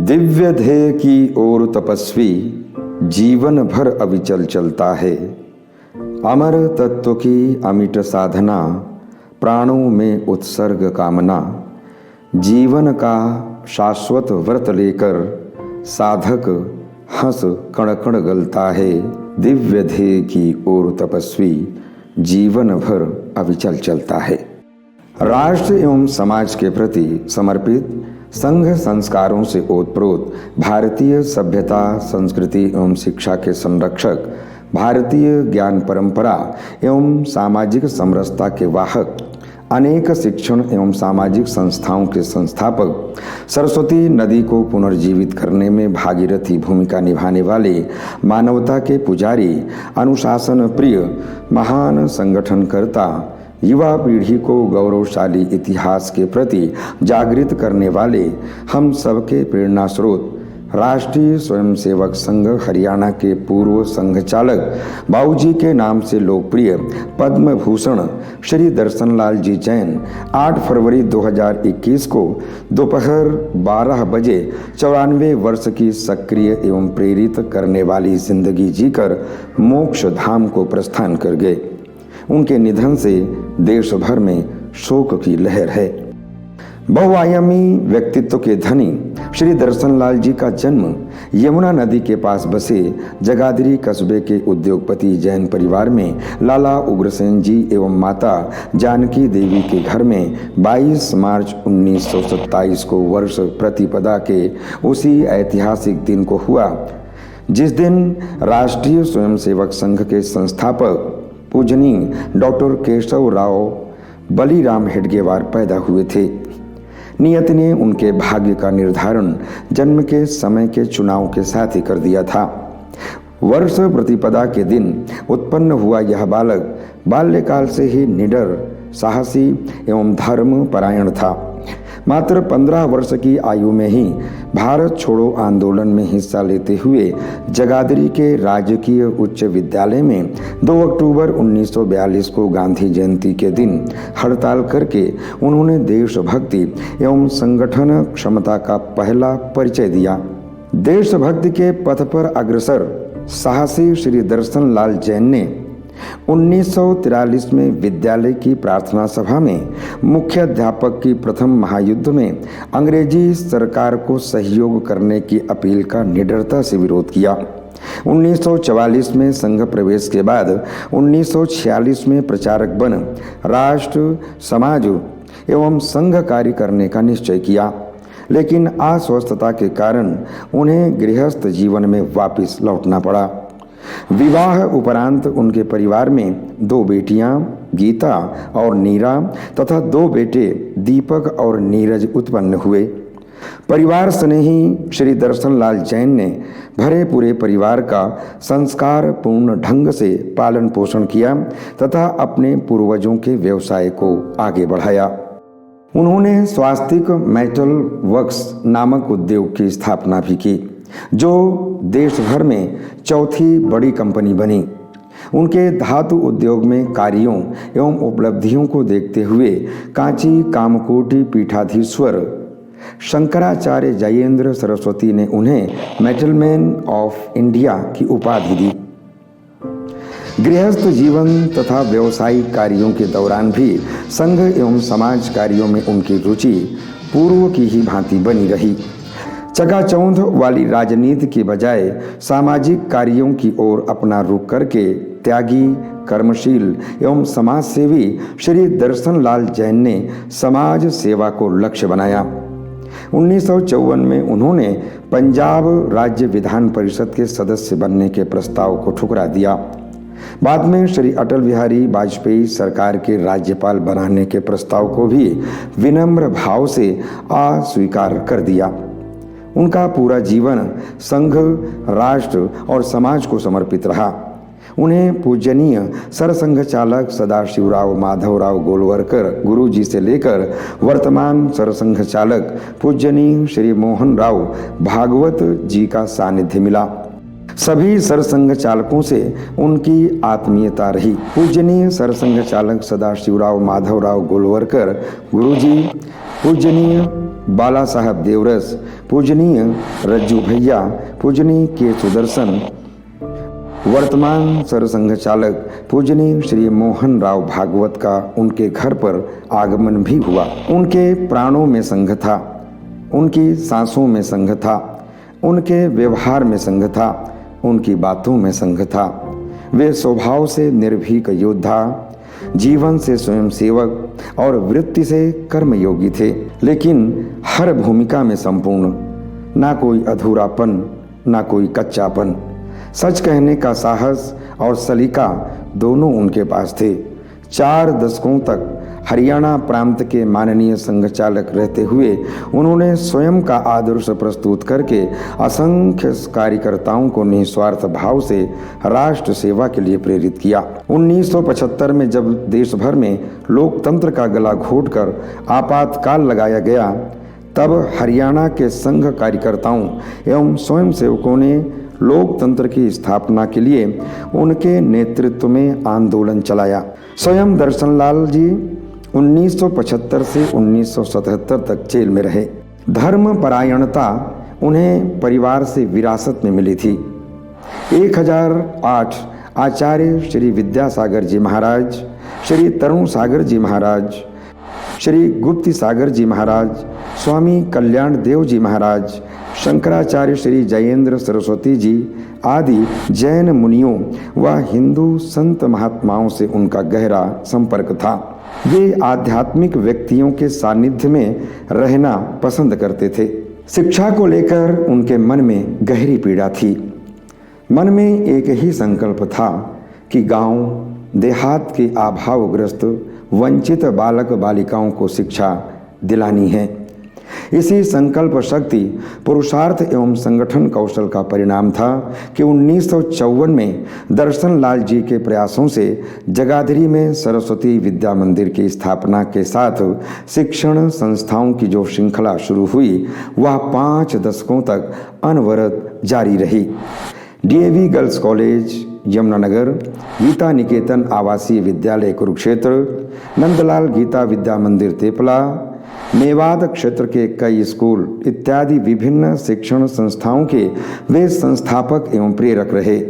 दिव्य ध्येय की ओर तपस्वी जीवन भर अविचल चलता है। अमर तत्व की अमिट साधना, प्राणों में उत्सर्ग कामना। जीवन का शाश्वत व्रत लेकर साधक हंस कण कण गलता है। दिव्य ध्येय की ओर तपस्वी जीवन भर अविचल चलता है। राष्ट्र एवं समाज के प्रति समर्पित संघ संस्कारों से ओतप्रोत भारतीय सभ्यता, संस्कृति एवं शिक्षा के संरक्षक, भारतीय ज्ञान परंपरा एवं सामाजिक समरसता के वाहक, अनेक शिक्षण एवं सामाजिक संस्थाओं के संस्थापक, सरस्वती नदी को पुनर्जीवित करने में भागीरथी भूमिका निभाने वाले, मानवता के पुजारी, अनुशासन प्रिय महान संगठनकर्ता, युवा पीढ़ी को गौरवशाली इतिहास के प्रति जागृत करने वाले, हम सबके प्रेरणा स्रोत, राष्ट्रीय स्वयंसेवक संघ हरियाणा के पूर्व संघ चालक, बाबूजी के नाम से लोकप्रिय पद्म भूषण श्री दर्शन लाल जी जैन 8 फरवरी 2021 को दोपहर 12 बजे 94 वर्ष की सक्रिय एवं प्रेरित करने वाली जिंदगी जीकर मोक्ष धाम को प्रस्थान कर गए। उनके निधन से देश भर में शोक की लहर है। बहुआयामी व्यक्तित्व के धनी श्री दर्शन लाल जी का जन्म यमुना नदी के पास बसे जगाधरी कस्बे के उद्योगपति जैन परिवार में लाला उग्रसेन जी एवं माता जानकी देवी के घर में 22 मार्च 1927 को वर्ष प्रतिपदा के उसी ऐतिहासिक दिन को हुआ, जिस दिन राष्ट्रीय स्वयंसेवक संघ के संस्थापक पूजनीय डॉक्टर केशव राव बलीराम हेडगेवार पैदा हुए थे। नियत ने उनके भाग्य का निर्धारण जन्म के समय के चुनाव के साथ ही कर दिया था। वर्ष प्रतिपदा के दिन उत्पन्न हुआ यह बालक बाल्यकाल से ही निडर, साहसी एवं धर्म परायण था। मात्र 15 वर्ष की आयु में ही भारत छोड़ो आंदोलन में हिस्सा लेते हुए जगाधरी के राजकीय उच्च विद्यालय में 2 अक्टूबर 1942 को गांधी जयंती के दिन हड़ताल करके उन्होंने देशभक्ति एवं संगठन क्षमता का पहला परिचय दिया। देशभक्ति के पथ पर अग्रसर साहसी श्री दर्शन लाल जैन ने 1943 में विद्यालय की प्रार्थना सभा में मुख्याध्यापक की प्रथम महायुद्ध में अंग्रेजी सरकार को सहयोग करने की अपील का निडरता से विरोध किया। 1944 में संघ प्रवेश के बाद 1946 में प्रचारक बन राष्ट्र, समाज एवं संघ कार्य करने का निश्चय किया, लेकिन अस्वस्थता के कारण उन्हें गृहस्थ जीवन में वापस लौटना पड़ा। विवाह उपरांत उनके परिवार में 2 बेटियां गीता और नीरा तथा 2 बेटे दीपक और नीरज उत्पन्न हुए। परिवार स्नेही श्री दर्शन लाल जैन ने भरे पूरे परिवार का संस्कार पूर्ण ढंग से पालन पोषण किया तथा अपने पूर्वजों के व्यवसाय को आगे बढ़ाया। उन्होंने स्वास्तिक मेटल वर्क्स नामक उद्योग की स्थापना भी की, जो देश भर में चौथी बड़ी कंपनी बनी। उनके धातु उद्योग में कार्यों एवं उपलब्धियों को देखते हुए कांची कामकोटि पीठाधीश्वर शंकराचार्य जयेंद्र सरस्वती ने उन्हें मेटलमैन ऑफ इंडिया की उपाधि दी। गृहस्थ जीवन तथा व्यवसायिक कार्यों के दौरान भी संघ एवं समाज कार्यों में उनकी रुचि पूर्व की ही भांति बनी रही। चकाचौंध वाली राजनीति के बजाय सामाजिक कार्यों की ओर अपना रुख करके त्यागी, कर्मशील एवं समाजसेवी श्री दर्शन लाल जैन ने समाज सेवा को लक्ष्य बनाया। 1954 में उन्होंने पंजाब राज्य विधान परिषद के सदस्य बनने के प्रस्ताव को ठुकरा दिया। बाद में श्री अटल बिहारी वाजपेयी सरकार के राज्यपाल बनाने के प्रस्ताव को भी विनम्र भाव से अस्वीकार कर दिया। उनका पूरा जीवन संघ, राष्ट्र और समाज को समर्पित रहा। उन्हें पूजनीय सरसंघ चालक सदाशिवराव माधवराव गोलवरकर गुरुजी से लेकर वर्तमान सरसंघ चालक पूजनीय श्री मोहन राव भागवत जी का सानिध्य मिला। सभी सरसंघ चालकों से उनकी आत्मीयता रही। पूजनीय सरसंघ चालक सदाशिवराव माधवराव गोलवरकर गुरुजी, पूजनीय बाला साहब देवरस, पूजनीय रज्जू भैया, पूजनीय के सुदर्शन, वर्तमान सरसंघ चालक पूजनीय श्री मोहन राव भागवत का उनके घर पर आगमन भी हुआ। उनके प्राणों में संघ था, उनकी सांसों में संघ था, उनके व्यवहार में संघ था, उनकी बातों में संघ था। वे स्वभाव से निर्भीक योद्धा, जीवन से स्वयं सेवक और वृत्ति से कर्मयोगी थे, लेकिन हर भूमिका में संपूर्ण, ना कोई अधूरापन, ना कोई कच्चापन। सच कहने का साहस और सलीका दोनों उनके पास थे। 4 दशकों तक हरियाणा प्रांत के माननीय संघ चालक रहते हुए उन्होंने स्वयं का आदर्श प्रस्तुत करके असंख्य कार्यकर्ताओं को निस्वार्थ भाव से राष्ट्र सेवा के लिए प्रेरित किया। 1975 में जब देश भर में लोकतंत्र का गला घोटकर आपातकाल लगाया गया, तब हरियाणा के संघ कार्यकर्ताओं एवं स्वयंसेवकों ने लोकतंत्र की स्थापना के लिए उनके नेतृत्व में आंदोलन चलाया। स्वयं दर्शनलाल जी 1975 से 1977 तक जेल में रहे। धर्म परायणता उन्हें परिवार से विरासत में मिली थी। 1008 आचार्य श्री विद्यासागर जी महाराज, श्री तरुण सागर जी महाराज, श्री गुप्ती सागर जी महाराज, स्वामी कल्याण देव जी महाराज, शंकराचार्य श्री जयेंद्र सरस्वती जी आदि जैन मुनियों व हिंदू संत महात्माओं से उनका गहरा संपर्क था। वे आध्यात्मिक व्यक्तियों के सानिध्य में रहना पसंद करते थे। शिक्षा को लेकर उनके मन में गहरी पीड़ा थी। मन में एक ही संकल्प था कि गांव देहात के अभावग्रस्त वंचित बालक बालिकाओं को शिक्षा दिलानी है। इसी संकल्प शक्ति, पुरुषार्थ एवं संगठन कौशल का परिणाम था कि 1954 में दर्शन लाल जी के प्रयासों से जगाधरी में सरस्वती विद्या मंदिर की स्थापना के साथ शिक्षण संस्थाओं की जो श्रृंखला शुरू हुई, वह 5 दशकों तक अनवरत जारी रही। DAV girls college Yamunanagar, Gita Niketan आवासीय विद्यालय कुरुक्षेत्र, नंदलाल गीता विद्या मंदिर तेपला, मेवात क्षेत्र के कई स्कूल इत्यादि विभिन्न शिक्षण संस्थाओं के वे संस्थापक एवं प्रेरक रहे।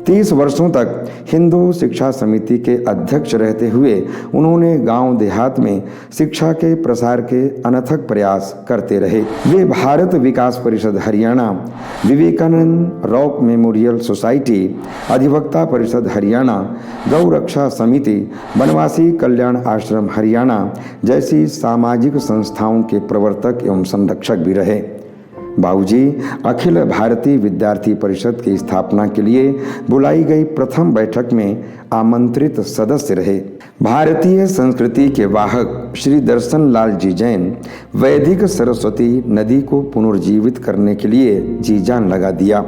30 वर्षों तक हिंदू शिक्षा समिति के अध्यक्ष रहते हुए उन्होंने गांव देहात में शिक्षा के प्रसार के अनथक प्रयास करते रहे। वे Bharat Vikas Parishad Haryana, Vivekananda rock memorial society, Adhivakta Parishad Haryana, गौ रक्षा समिति, वनवासी कल्याण आश्रम हरियाणा जैसी सामाजिक संस्थाओं के प्रवर्तक एवं संरक्षक भी रहे। बाबूजी अखिल भारतीय विद्यार्थी परिषद की स्थापना के लिए बुलाई गई प्रथम बैठक में आमंत्रित सदस्य रहे। भारतीय संस्कृति के वाहक श्री दर्शन लाल जी जैन वैदिक सरस्वती नदी को पुनर्जीवित करने के लिए जी जान लगा दिया।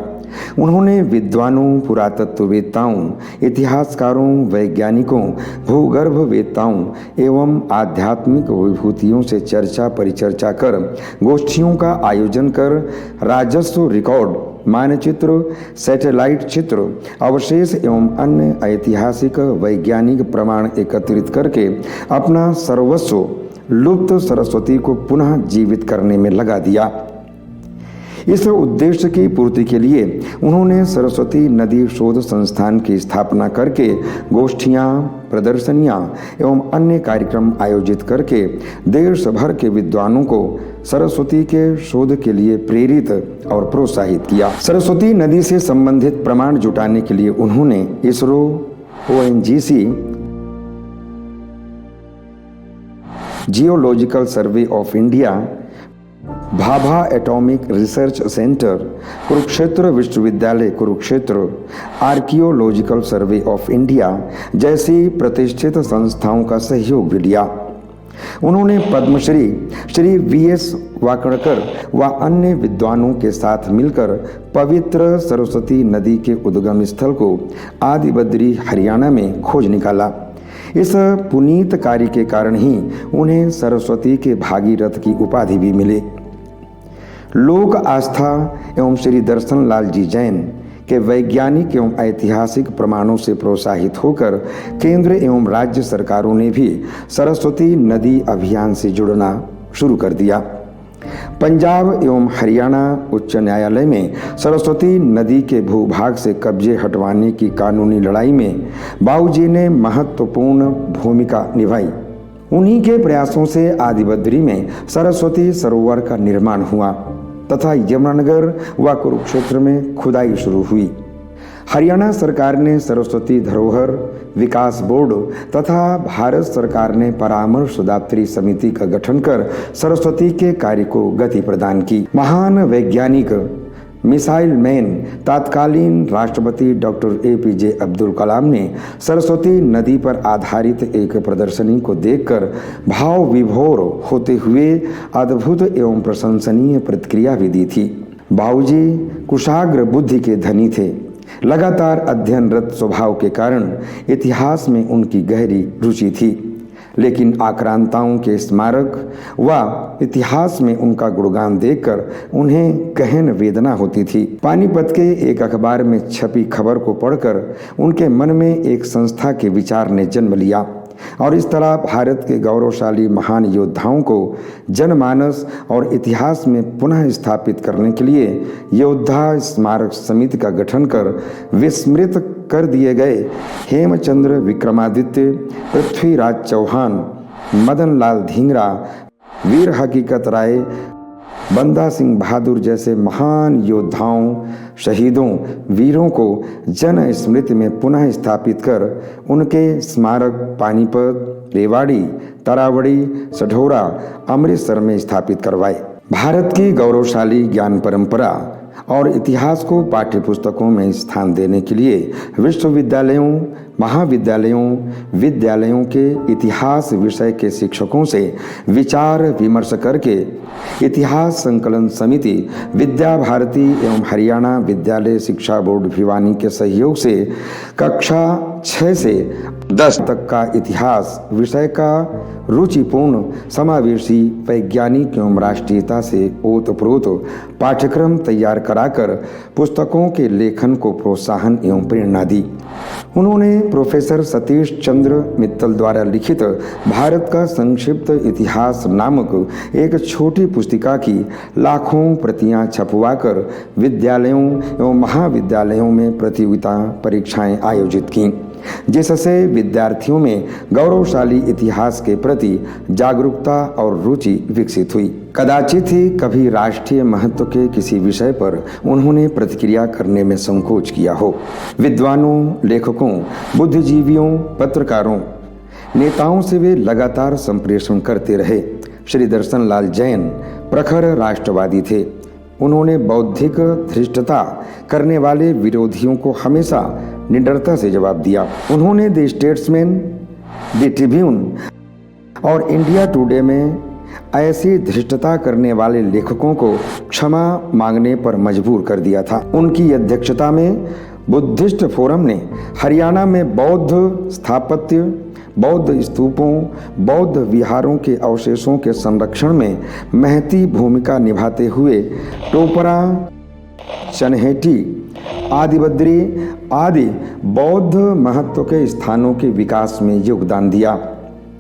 उन्होंने विद्वानों, पुरातत्ववेत्ताओं, इतिहासकारों, वैज्ञानिकों, भूगर्भवेत्ताओं एवं आध्यात्मिक विभूतियों से चर्चा परिचर्चा कर गोष्ठियों का आयोजन कर राजस्व रिकॉर्ड, मानचित्र, सैटेलाइट चित्र, अवशेष एवं अन्य ऐतिहासिक वैज्ञानिक प्रमाण एकत्रित करके अपना सर्वस्व लुप्त सरस्वती को पुनः जीवित करने में लगा दिया। इस उद्देश्य की पूर्ति के लिए उन्होंने सरस्वती नदी शोध संस्थान की स्थापना करके गोष्ठियां, प्रदर्शनियां एवं अन्य कार्यक्रम आयोजित करके देश भर के विद्वानों को सरस्वती के शोध के लिए प्रेरित और प्रोत्साहित किया। सरस्वती नदी से संबंधित प्रमाण जुटाने के लिए उन्होंने ISRO, ONGC, geological survey of India, Bhabha atomic research centre, Kurukshetra विश्वविद्यालय Kurukshetra, archaeological survey of India जैसी प्रतिष्ठित संस्थाओं का सहयोग भी लिया। उन्होंने पद्मश्री श्री VS वाकणकर व अन्य विद्वानों के साथ मिलकर पवित्र सरस्वती नदी के उद्गम स्थल को आदिबद्री हरियाणा में खोज निकाला। इस पुनीत कार्य के कारण ही उन्हें सरस्वती के भागीरथ की उपाधि भी मिली। लोक आस्था एवं श्री दर्शन लाल जी जैन के वैज्ञानिक एवं ऐतिहासिक प्रमाणों से प्रोत्साहित होकर केंद्र एवं राज्य सरकारों ने भी सरस्वती नदी अभियान से जुड़ना शुरू कर दिया। पंजाब एवं हरियाणा उच्च न्यायालय में सरस्वती नदी के भूभाग से कब्जे हटवाने की कानूनी लड़ाई में बाबूजी ने महत्वपूर्ण भूमिका निभाई। उन्हीं के प्रयासों से आदिबद्री में सरस्वती सरोवर का निर्माण हुआ तथा यमुनानगर व कुरुक्षेत्र में खुदाई शुरू हुई। हरियाणा सरकार ने सरस्वती धरोहर विकास बोर्ड तथा भारत सरकार ने परामर्शदात्री समिति का गठन कर सरस्वती के कार्य को गति प्रदान की। महान वैज्ञानिक मिसाइल मैन तत्कालीन राष्ट्रपति डॉक्टर APJ अब्दुल कलाम ने सरस्वती नदी पर आधारित एक प्रदर्शनी को देखकर भाव विभोर होते हुए अद्भुत एवं प्रशंसनीय प्रतिक्रिया भी दी थी। बाबूजी कुशाग्र बुद्धि के धनी थे। लगातार अध्ययनरत स्वभाव के कारण इतिहास में उनकी गहरी रुचि थी, लेकिन आक्रांताओं के स्मारक व इतिहास में उनका गुणगान देखकर उन्हें गहन वेदना होती थी। पानीपत के एक अखबार में छपी खबर को पढ़कर उनके मन में एक संस्था के विचार ने जन्म लिया और इस तरह भारत के गौरवशाली महान योद्धाओं को जनमानस और इतिहास में पुनः स्थापित करने के लिए योद्धा स्मारक समिति का गठन कर विस्मृत कर दिए गए हेमचंद्र विक्रमादित्य, पृथ्वीराज चौहान, मदन लाल धिंगरा, वीर हकीकत राय, बंदा सिंह बहादुर जैसे महान योद्धाओं, शहीदों, वीरों को जन स्मृति में पुनः स्थापित कर उनके स्मारक पानीपत, रेवाड़ी, तरावड़ी, सढौरा, अमृतसर में स्थापित करवाए। भारत की गौरवशाली ज्ञान परंपरा और इतिहास को पाठ्यपुस्तकों में स्थान देने के लिए विश्वविद्यालयों, महाविद्यालयों, विद्यालयों के इतिहास विषय के शिक्षकों से विचार विमर्श करके इतिहास संकलन समिति, विद्या भारती एवं हरियाणा विद्यालय शिक्षा बोर्ड भिवानी के सहयोग से कक्षा 6 से 10 तक का इतिहास विषय का रुचिपूर्ण, समावेशी, वैज्ञानिक एवं राष्ट्रीयता से ओतप्रोत पाठ्यक्रम तैयार कराकर पुस्तकों के लेखन को प्रोत्साहन एवं प्रेरणा दी। उन्होंने प्रोफेसर सतीश चंद्र मित्तल द्वारा लिखित भारत का संक्षिप्त इतिहास नामक एक छोटी पुस्तिका की लाखों प्रतियां छपवाकर विद्यालयों एवं महाविद्यालयों में प्रतियोगिता परीक्षाएं आयोजित की, जिससे विद्यार्थियों में गौरवशाली इतिहास के प्रति जागरूकता और रुचि विकसित हुई। कदाचित ही कभी राष्ट्रीय महत्व के किसी विषय पर उन्होंने प्रतिक्रिया करने में संकोच किया हो। विद्वानों, लेखकों, बुद्धिजीवियों, पत्रकारों, नेताओं से वे लगातार संप्रेषण करते रहे। श्री दर्शन लाल जैन प्रखर राष्ट्रवादी थे। उन्होंने बौद्धिक धृष्टता करने वाले विरोधियों को हमेशा निडरता से जवाब दिया। उन्होंने द स्टेट्समैन, द ट्रिब्यून और इंडिया टुडे में ऐसी धृष्टता करने वाले लेखकों को क्षमा मांगने पर मजबूर कर दिया था। उनकी अध्यक्षता में बुद्धिस्ट फोरम ने हरियाणा में बौद्ध स्थापत्य, बौद्ध स्तूपों, बौद्ध विहारों के अवशेषों के संरक्षण में महती भूमिका निभाते हुए टोपरा, चनहेटी, आदिबद्री आदि बौद्ध महत्व के स्थानों के विकास में योगदान दिया।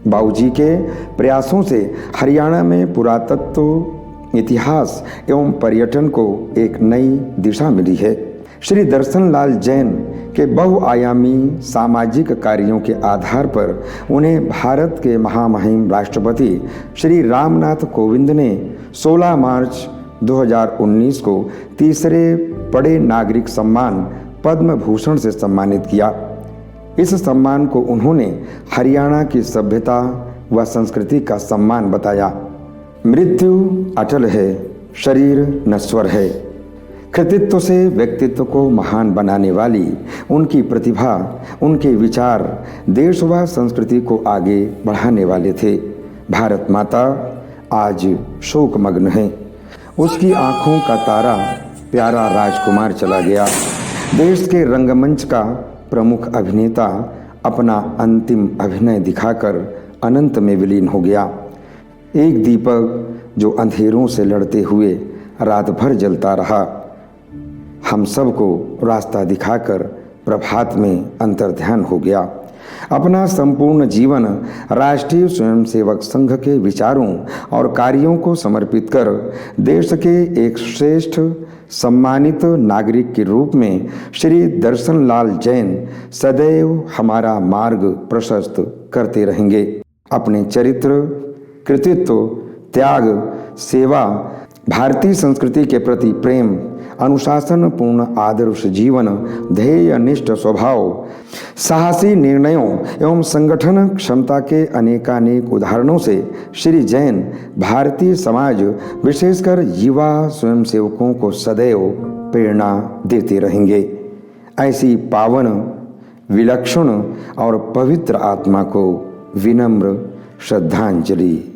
बाबूजी के प्रयासों से हरियाणा में पुरातत्व, इतिहास एवं पर्यटन को एक नई दिशा मिली है। श्री दर्शन लाल जैन के बहुआयामी सामाजिक कार्यों के आधार पर उन्हें भारत के महामहिम राष्ट्रपति श्री रामनाथ कोविंद ने 16 मार्च 2019 को तीसरे बड़े नागरिक सम्मान पद्म भूषण से सम्मानित किया। इस सम्मान को उन्होंने हरियाणा की सभ्यता व संस्कृति का सम्मान बताया। मृत्यु अटल है, शरीर नश्वर है। कृतित्व से व्यक्तित्व को महान बनाने वाली उनकी प्रतिभा, उनके विचार देश व संस्कृति को आगे बढ़ाने वाले थे। भारत माता आज शोकमग्न है। उसकी आंखों का तारा प्यारा राजकुमार चला गया। देश के रंगमंच का प्रमुख अभिनेता अपना अंतिम अभिनय दिखाकर अनंत में विलीन हो गया। एक दीपक जो अंधेरों से लड़ते हुए रात भर जलता रहा, हम सबको रास्ता दिखाकर प्रभात में अंतर्ध्यान हो गया। अपना संपूर्ण जीवन राष्ट्रीय स्वयंसेवक संघ के विचारों और कार्यों को समर्पित कर देश के एक श्रेष्ठ सम्मानित नागरिक के रूप में श्री दर्शन लाल जैन सदैव हमारा मार्ग प्रशस्त करते रहेंगे। अपने चरित्र, कृतित्व, त्याग, सेवा, भारतीय संस्कृति के प्रति प्रेम, अनुशासन पूर्ण आदर्श जीवन, ध्येयनिष्ठ स्वभाव, साहसी निर्णयों एवं संगठन क्षमता के अनेकानेक उदाहरणों से श्री जैन भारतीय समाज विशेषकर युवा स्वयंसेवकों को सदैव प्रेरणा देते रहेंगे। ऐसी पावन, विलक्षण और पवित्र आत्मा को विनम्र श्रद्धांजलि।